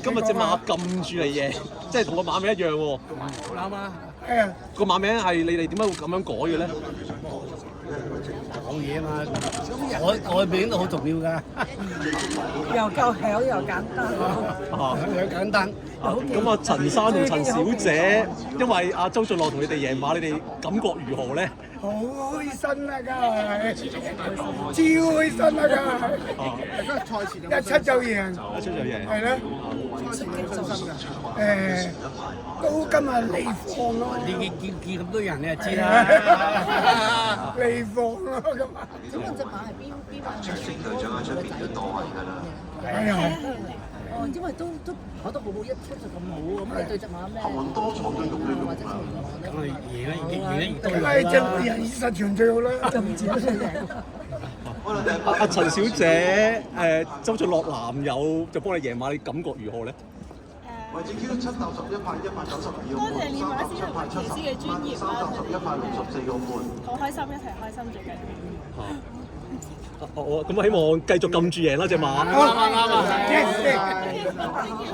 今日隻馬撳住嚟贏，即係同個馬名一樣喎。啱啊！個馬名係你哋點解會咁樣改嘅咧？講嘢啊嘛，我名都好重要㗎。又夠巧又簡單。又簡單。咁啊，陳生同陳小姐，因為阿周俊樂同你哋贏馬，你哋感覺如何咧？好開心啊！梗係超開心啊！梗係1-7就贏一出就贏。係咯。都今日離放咯。你見咁多人你就知啦。離放咯咁啊！咁隻馬係邊馬？出線隊長喺出邊都多位㗎啦。係啊！哦，因為都跑得好好，一出就咁好，咁你對隻馬咩？多錯都用或者錯咁啊，贏得越多梗係隻人實場最好啦，就唔止得佢贏。阿陳小姐，周俊樂男友就幫你贏馬，你感覺如何咧？位置 Q 7搭11派192多謝練馬師同埋騎師嘅專業啦， 31派64個半。好開心，一齊開心最緊要。咁希望繼續撳住贏啦隻馬。啱啊！